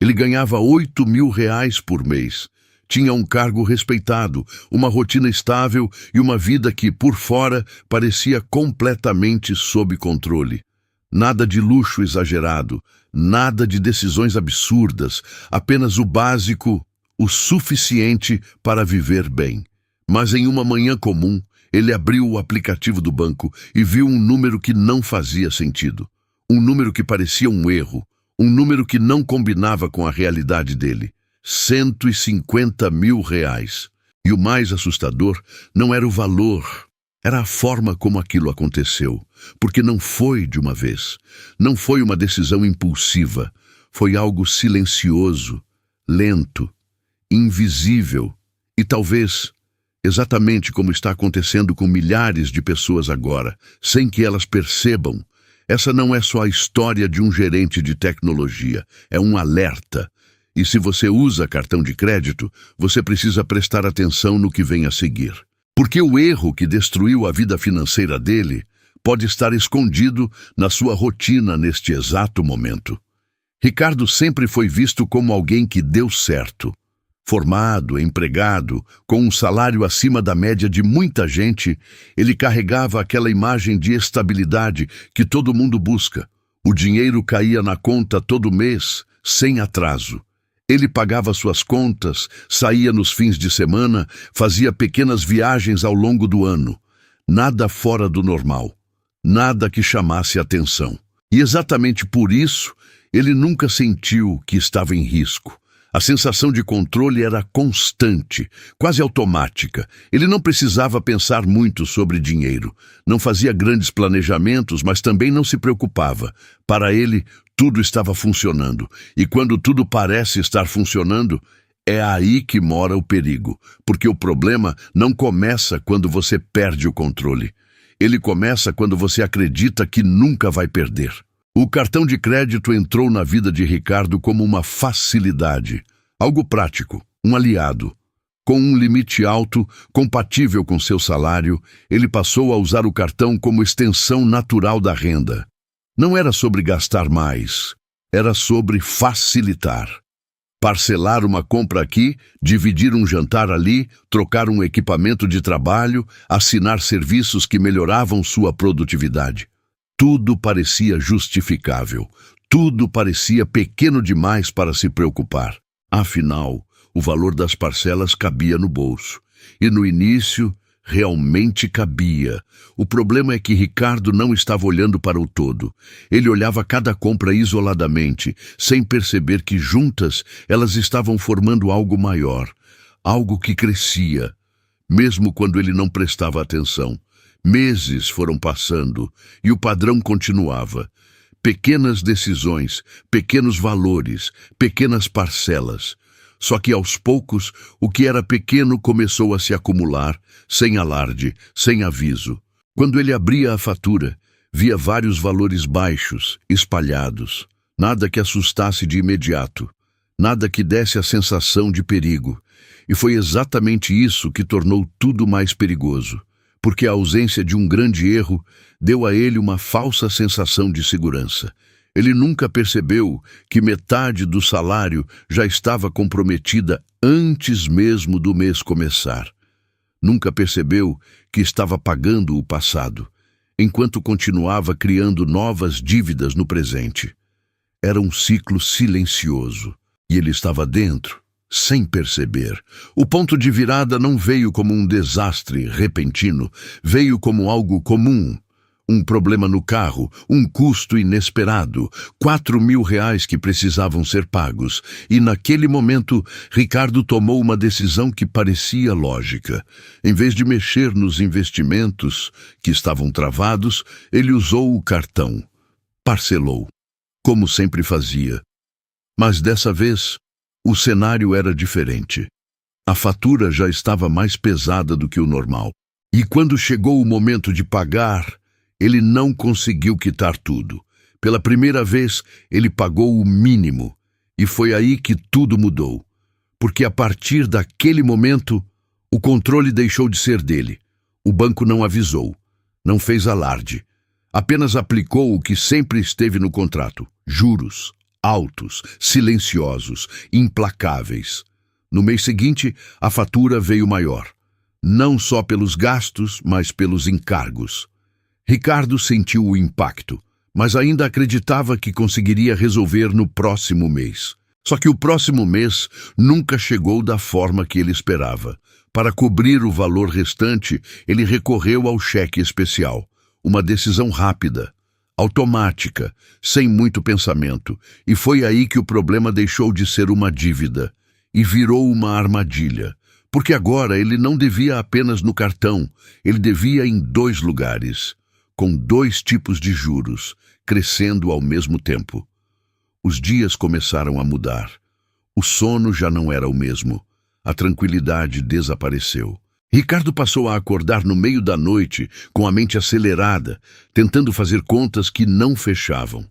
Ele ganhava R$ 8.000 por mês. Tinha um cargo respeitado, uma rotina estável e uma vida que, por fora, parecia completamente sob controle. Nada de luxo exagerado, nada de decisões absurdas, apenas o básico, o suficiente para viver bem. Mas em uma manhã comum, ele abriu o aplicativo do banco e viu um número que não fazia sentido. Um número que parecia um erro, um número que não combinava com a realidade dele. R$ 150.000. E o mais assustador não era o valor, era a forma como aquilo aconteceu. Porque não foi de uma vez, não foi uma decisão impulsiva, foi algo silencioso, lento, invisível e talvez exatamente como está acontecendo com milhares de pessoas agora, sem que elas percebam. Essa não é só a história de um gerente de tecnologia, é um alerta. E se você usa cartão de crédito, você precisa prestar atenção no que vem a seguir. Porque o erro que destruiu a vida financeira dele pode estar escondido na sua rotina neste exato momento. Ricardo sempre foi visto como alguém que deu certo. Formado, empregado, com um salário acima da média de muita gente, ele carregava aquela imagem de estabilidade que todo mundo busca. O dinheiro caía na conta todo mês, sem atraso. Ele pagava suas contas, saía nos fins de semana, fazia pequenas viagens ao longo do ano. Nada fora do normal. Nada que chamasse atenção. E exatamente por isso, ele nunca sentiu que estava em risco. A sensação de controle era constante, quase automática. Ele não precisava pensar muito sobre dinheiro. Não fazia grandes planejamentos, mas também não se preocupava. Para ele, tudo estava funcionando. E quando tudo parece estar funcionando, é aí que mora o perigo. Porque o problema não começa quando você perde o controle. Ele começa quando você acredita que nunca vai perder. O cartão de crédito entrou na vida de Ricardo como uma facilidade, algo prático, um aliado. Com um limite alto, compatível com seu salário, ele passou a usar o cartão como extensão natural da renda. Não era sobre gastar mais, era sobre facilitar. Parcelar uma compra aqui, dividir um jantar ali, trocar um equipamento de trabalho, assinar serviços que melhoravam sua produtividade. Tudo parecia justificável. Tudo parecia pequeno demais para se preocupar. Afinal, o valor das parcelas cabia no bolso. E no início, realmente cabia. O problema é que Ricardo não estava olhando para o todo. Ele olhava cada compra isoladamente, sem perceber que juntas elas estavam formando algo maior, algo que crescia, mesmo quando ele não prestava atenção. Meses foram passando e o padrão continuava. Pequenas decisões, pequenos valores, pequenas parcelas. Só que aos poucos, o que era pequeno começou a se acumular, sem alarde, sem aviso. Quando ele abria a fatura, via vários valores baixos, espalhados. Nada que assustasse de imediato. Nada que desse a sensação de perigo. E foi exatamente isso que tornou tudo mais perigoso. Porque a ausência de um grande erro deu a ele uma falsa sensação de segurança. Ele nunca percebeu que metade do salário já estava comprometida antes mesmo do mês começar. Nunca percebeu que estava pagando o passado, enquanto continuava criando novas dívidas no presente. Era um ciclo silencioso, e ele estava dentro, sem perceber. O ponto de virada não veio como um desastre repentino, veio como algo comum. Um problema no carro, um custo inesperado, R$ 4.000 que precisavam ser pagos. E naquele momento, Ricardo tomou uma decisão que parecia lógica. Em vez de mexer nos investimentos que estavam travados, ele usou o cartão. Parcelou, como sempre fazia. Mas dessa vez, o cenário era diferente. A fatura já estava mais pesada do que o normal. E quando chegou o momento de pagar, ele não conseguiu quitar tudo. Pela primeira vez, ele pagou o mínimo. E foi aí que tudo mudou. Porque a partir daquele momento, o controle deixou de ser dele. O banco não avisou, não fez alarde. Apenas aplicou o que sempre esteve no contrato: juros altos, silenciosos, implacáveis. No mês seguinte, a fatura veio maior, não só pelos gastos, mas pelos encargos. Ricardo sentiu o impacto, mas ainda acreditava que conseguiria resolver no próximo mês. Só que o próximo mês nunca chegou da forma que ele esperava. Para cobrir o valor restante, ele recorreu ao cheque especial. Uma decisão rápida, automática, sem muito pensamento. E foi aí que o problema deixou de ser uma dívida e virou uma armadilha. Porque agora ele não devia apenas no cartão, ele devia em 2 lugares, com 2 tipos de juros, crescendo ao mesmo tempo. Os dias começaram a mudar. O sono já não era o mesmo. A tranquilidade desapareceu. Ricardo passou a acordar no meio da noite, com a mente acelerada, tentando fazer contas que não fechavam.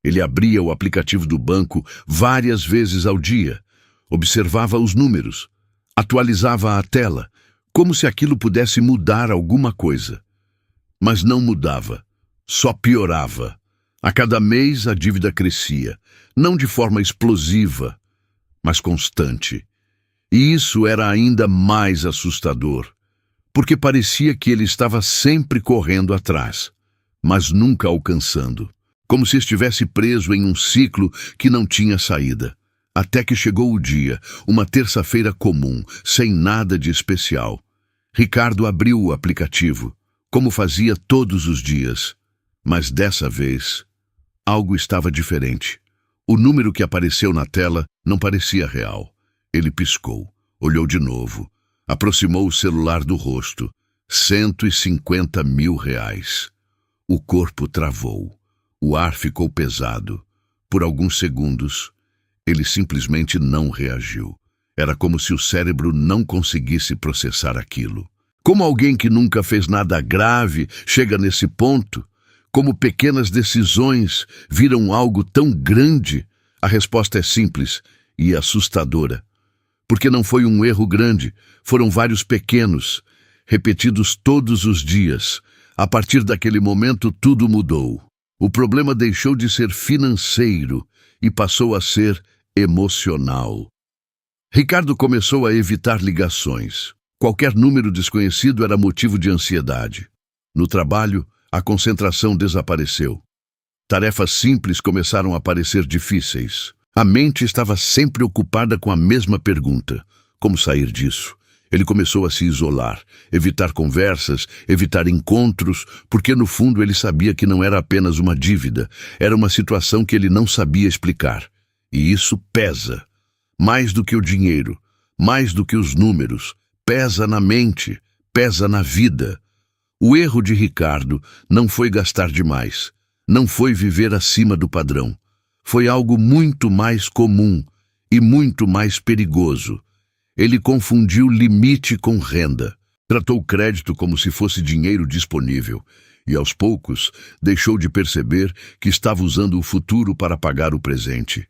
Ele abria o aplicativo do banco várias vezes ao dia, observava os números, atualizava a tela, como se aquilo pudesse mudar alguma coisa. Mas não mudava, só piorava. A cada mês a dívida crescia, não de forma explosiva, mas constante. E isso era ainda mais assustador, porque parecia que ele estava sempre correndo atrás, mas nunca alcançando, como se estivesse preso em um ciclo que não tinha saída. Até que chegou o dia, uma terça-feira comum, sem nada de especial. Ricardo abriu o aplicativo, como fazia todos os dias, mas dessa vez algo estava diferente. O número que apareceu na tela não parecia real. Ele piscou, olhou de novo, aproximou o celular do rosto. 150 mil reais. O corpo travou. O ar ficou pesado. Por alguns segundos, ele simplesmente não reagiu. Era como se o cérebro não conseguisse processar aquilo. Como alguém que nunca fez nada grave chega nesse ponto? Como pequenas decisões viram algo tão grande? A resposta é simples e assustadora. Porque não foi um erro grande, foram vários pequenos, repetidos todos os dias. A partir daquele momento, tudo mudou. O problema deixou de ser financeiro e passou a ser emocional. Ricardo começou a evitar ligações. Qualquer número desconhecido era motivo de ansiedade. No trabalho, a concentração desapareceu. Tarefas simples começaram a parecer difíceis. A mente estava sempre ocupada com a mesma pergunta: como sair disso? Ele começou a se isolar, evitar conversas, evitar encontros, porque no fundo ele sabia que não era apenas uma dívida, era uma situação que ele não sabia explicar. E isso pesa. Mais do que o dinheiro, mais do que os números, pesa na mente, pesa na vida. O erro de Ricardo não foi gastar demais, não foi viver acima do padrão. Foi algo muito mais comum e muito mais perigoso. Ele confundiu limite com renda. Tratou o crédito como se fosse dinheiro disponível e, aos poucos, deixou de perceber que estava usando o futuro para pagar o presente.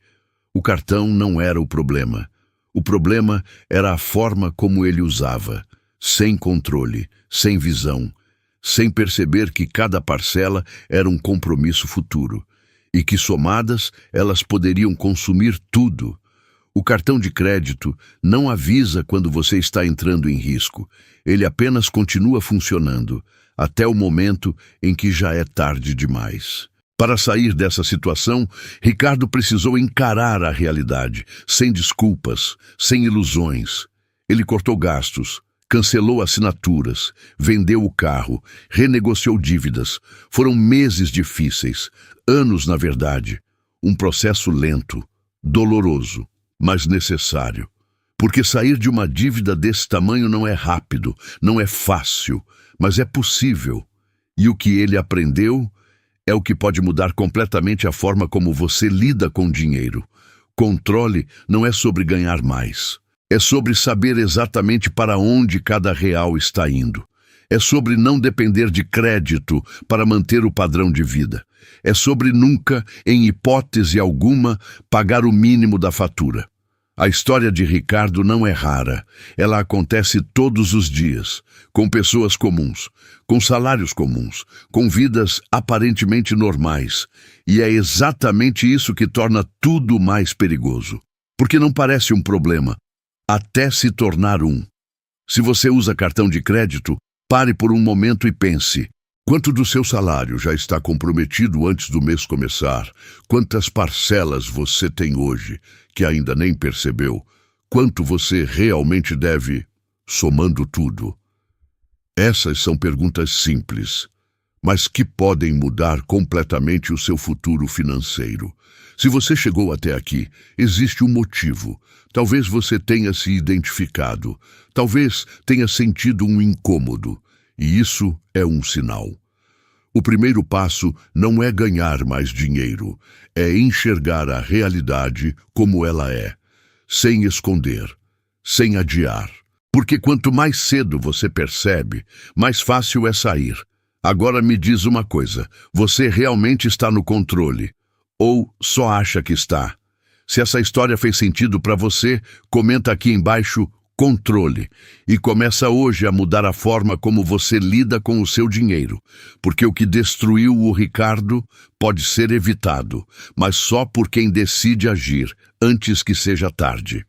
O cartão não era o problema. O problema era a forma como ele usava, sem controle, sem visão, sem perceber que cada parcela era um compromisso futuro e que, somadas, elas poderiam consumir tudo. O cartão de crédito não avisa quando você está entrando em risco. Ele apenas continua funcionando, até o momento em que já é tarde demais. Para sair dessa situação, Ricardo precisou encarar a realidade, sem desculpas, sem ilusões. Ele cortou gastos, cancelou assinaturas, vendeu o carro, renegociou dívidas. Foram meses difíceis, anos na verdade. Um processo lento, doloroso, mas necessário. Porque sair de uma dívida desse tamanho não é rápido, não é fácil, mas é possível. E o que ele aprendeu é o que pode mudar completamente a forma como você lida com dinheiro. Controle não é sobre ganhar mais. É sobre saber exatamente para onde cada real está indo. É sobre não depender de crédito para manter o padrão de vida. É sobre nunca, em hipótese alguma, pagar o mínimo da fatura. A história de Ricardo não é rara. Ela acontece todos os dias, com pessoas comuns, com salários comuns, com vidas aparentemente normais. E é exatamente isso que torna tudo mais perigoso. Porque não parece um problema, até se tornar um. Se você usa cartão de crédito, pare por um momento e pense: quanto do seu salário já está comprometido antes do mês começar? Quantas parcelas você tem hoje que ainda nem percebeu? Quanto você realmente deve, somando tudo? Essas são perguntas simples, mas que podem mudar completamente o seu futuro financeiro. Se você chegou até aqui, existe um motivo. Talvez você tenha se identificado, talvez tenha sentido um incômodo, e isso é um sinal. O primeiro passo não é ganhar mais dinheiro, é enxergar a realidade como ela é, sem esconder, sem adiar. Porque quanto mais cedo você percebe, mais fácil é sair. Agora me diz uma coisa: você realmente está no controle? Ou só acha que está? Se essa história fez sentido para você, comenta aqui embaixo controle e começa hoje a mudar a forma como você lida com o seu dinheiro, porque o que destruiu o Ricardo pode ser evitado, mas só por quem decide agir antes que seja tarde.